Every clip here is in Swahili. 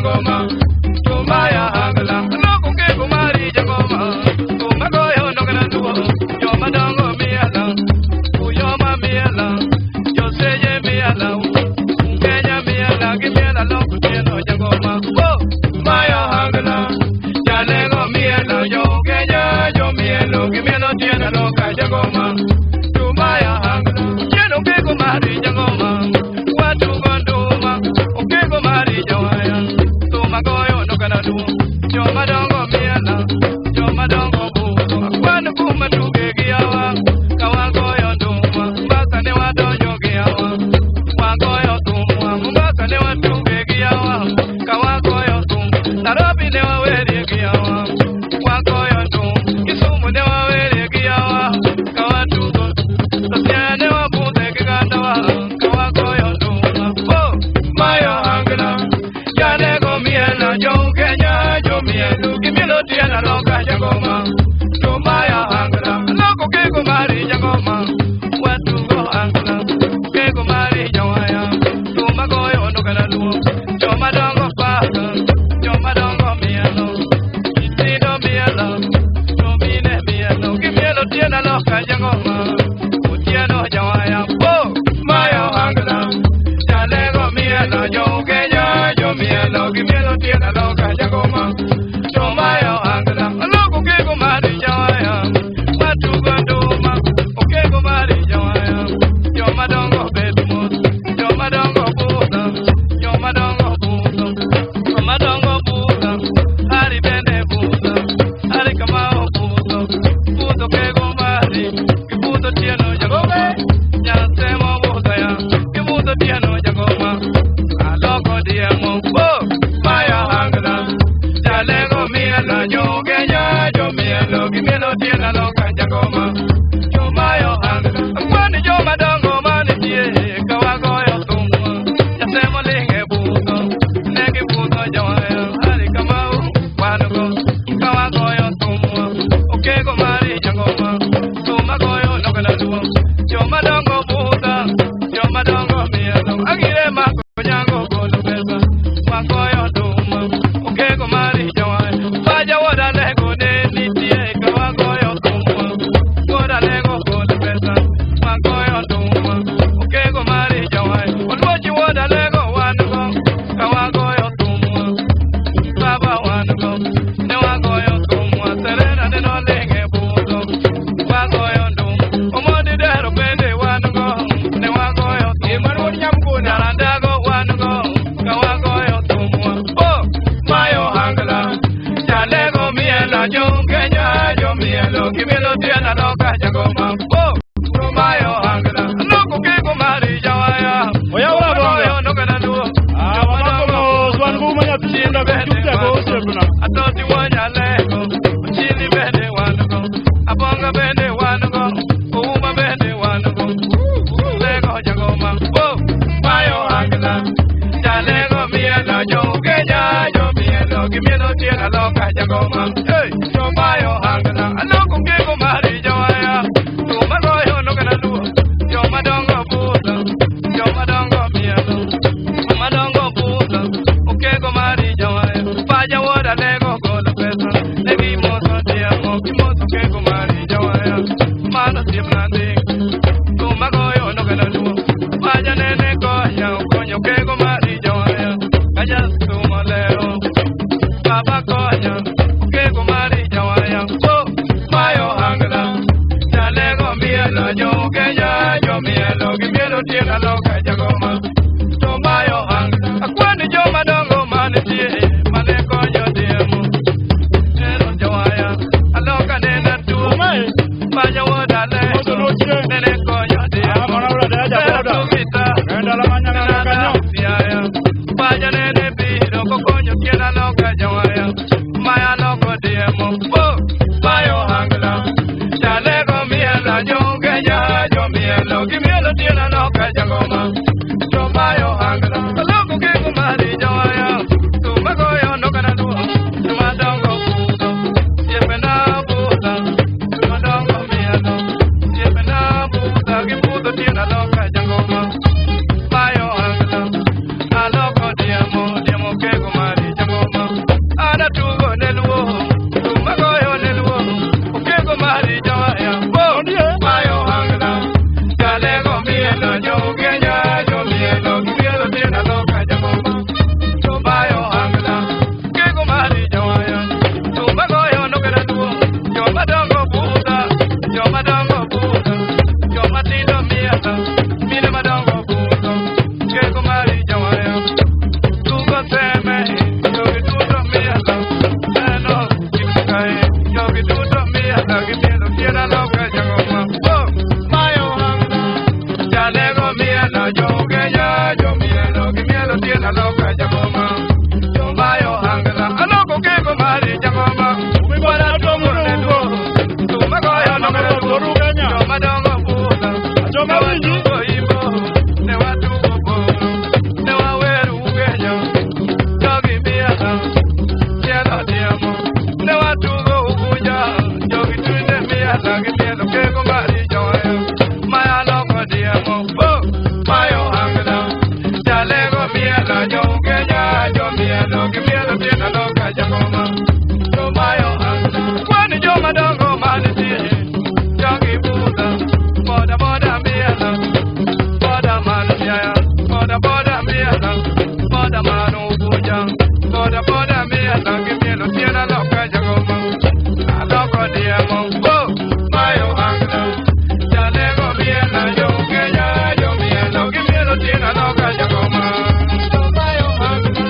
jangoma. Tumaya angla, no kuke kumari jangoma. Tumago yo no kana duo, yo madongo miala, uyoma miala, yo seye miala, Kenya miala, gimiala lo kutieno jangoma. Oh, maya angla, jalego miala, yo Kenya yo mielo, gimielo tiena lo ka jangoma. Tumaya angla, yeno ke kumari jangoma. Watu gonduma, uke kumari jawaya. Tumagoyo no kana duo, yo madongo miala, yo madongo buo. Kwanu kuma tuge giyawa, kawagoyo nduma, mbasa ne wadonyo giyawa. Wagoyo tumwa, mbasa ne watuge giyawa, kawagoyo tum. Nairobi ne waweri giyawa, wagoyo ndum. Kisumu ne waweri giyawa, kawatugo. Tosiya ne wabuze gigandawa, kawagoyo nduma. Oh, mayo angla, jalego miela, yo Kenya yo mielo, gimielo tiena loka jangoma. Tumaya angla, loko ke kumari jangoma. Watugo angla, ke kumari jawaya. Tumagoyo no kana duo, yo madongo paka, yo madongo mielo. Itino mielo, tobine mielo, gimielo tiena loka jangoma. Utieno jawaya. Oh, mayo angla, jalego mielo, yo Kenya yo mielo, gimielo tiena loka jangoma. Tomayo angla, loko ke kumari jawaya. Watugo nduma, uke kumari jawaya. Yo madongo bedmo, yo madongo buda, yo madongo buda, yo madongo buda. Hari bene buda, hari kamao buda, buda ke kumari, ke buda tieno jangoma. Nyasemo buda ya, ke buda tieno jangoma. Aloko diemo, oh, maya angla. Jalego miela, yo Kenya yo mielo, gimielo tiena loka jangoma. Yo mayo angla, kwani yo madongo mani tie, kawagoyo tumwa. Yasemo linge budo, negi budo jawaya. Hari kamau, wanugo, kawagoyo tumwa. Uke kumari jangoma, tumagoyo no kana duo. Yo madongo buda, yo madongo mielo, agire mako nyango bolo besa. Wagoyo tumwa, uke kumari jawaya. Vaja wada lego ne nitie, kawagoyo tumwa. Wada lego bolo besa. Wagoyo tumwa, uke kumari jawaya. Walwaji wada lego wanugo, kawagoyo tumwa. Baba wanugo, ne wagoyo tumwa. Serena ne no lenge budo, wagoyo ndum. Omodi dero bende wanugo, ne wagoyo tumwa. Narandago wanugo, kawagoyo tumwa. Oh, mayo angla, jalego miela, yo Kenya yo mielo, gimielo tiena loka jangoma. Oh, mayo angla, loko ke kumari jawaya. Oya ura bonga. No kana duo. Wangu zwangu manya tushinda kujuta kwa usebuna. Atoti wanya lego, chini bende wanugo, abonga bende wanugo, uma bende wanugo, lego jangoma. Oh, mayo angla, jalego mielo, yo Kenya yo mielo, gimielo tiena loka jangoma. Hey, yo mayo angla, aloko ke kumari jawaya. Tumagoyo no kana duo, yo madongo buda, yo madongo mielo, madongo buda, uke kumari jawaya. Vaja wada lego golo pesa, legi moto diamo, kimoto ke kumari jawaya. Mano tiblandi, tumagoyo no kana duo, vaja nene koya, konyo ke kumari jawaya. Kaya tumoleo, baba koya, uke kumari jawaya. Oh, mayo angla, jalego mielo, yo Kenya yo mielo, gimielo tiena loka jangoma. Tomayo angla, akwani yo madongo mani tie, mane konyo diemo. Ero jawaya, aloka nena tuo, vaja woda le, nene konyo diemo. Ero tugita, nena dasiaya, vaja nene biro, kokonyo tiena loka jawaya. Maya loko diemo. Oh, mayo angla, jalego miela, yo Kenya yo mielo, gimielo tiena loka jangoma. Yo Boda boda me along give me lo tiene lo que yo como. A lo que diamo. Oh, mayo anglo. Ya le go bien la yo que ya yo me lo que me lo tiene lo que yo como. Mayo anglo.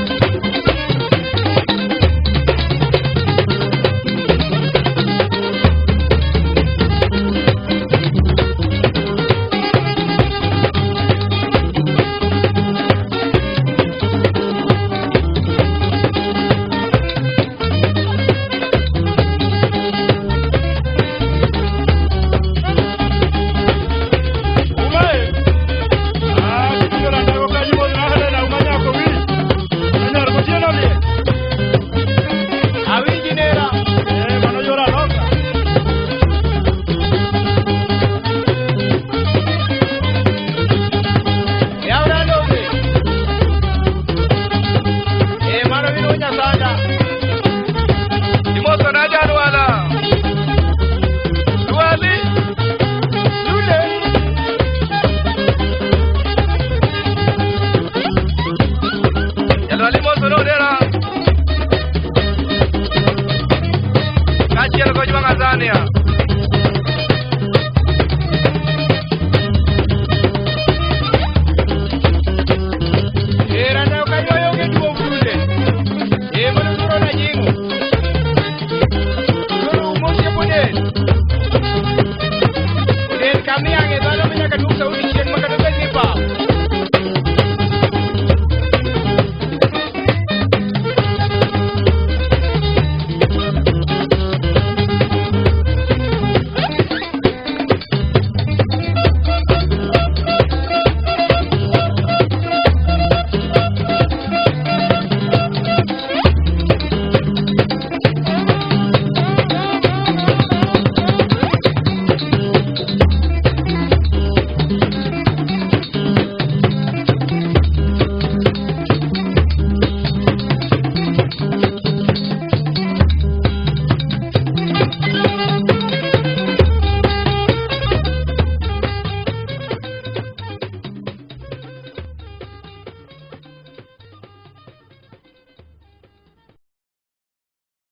Sanda.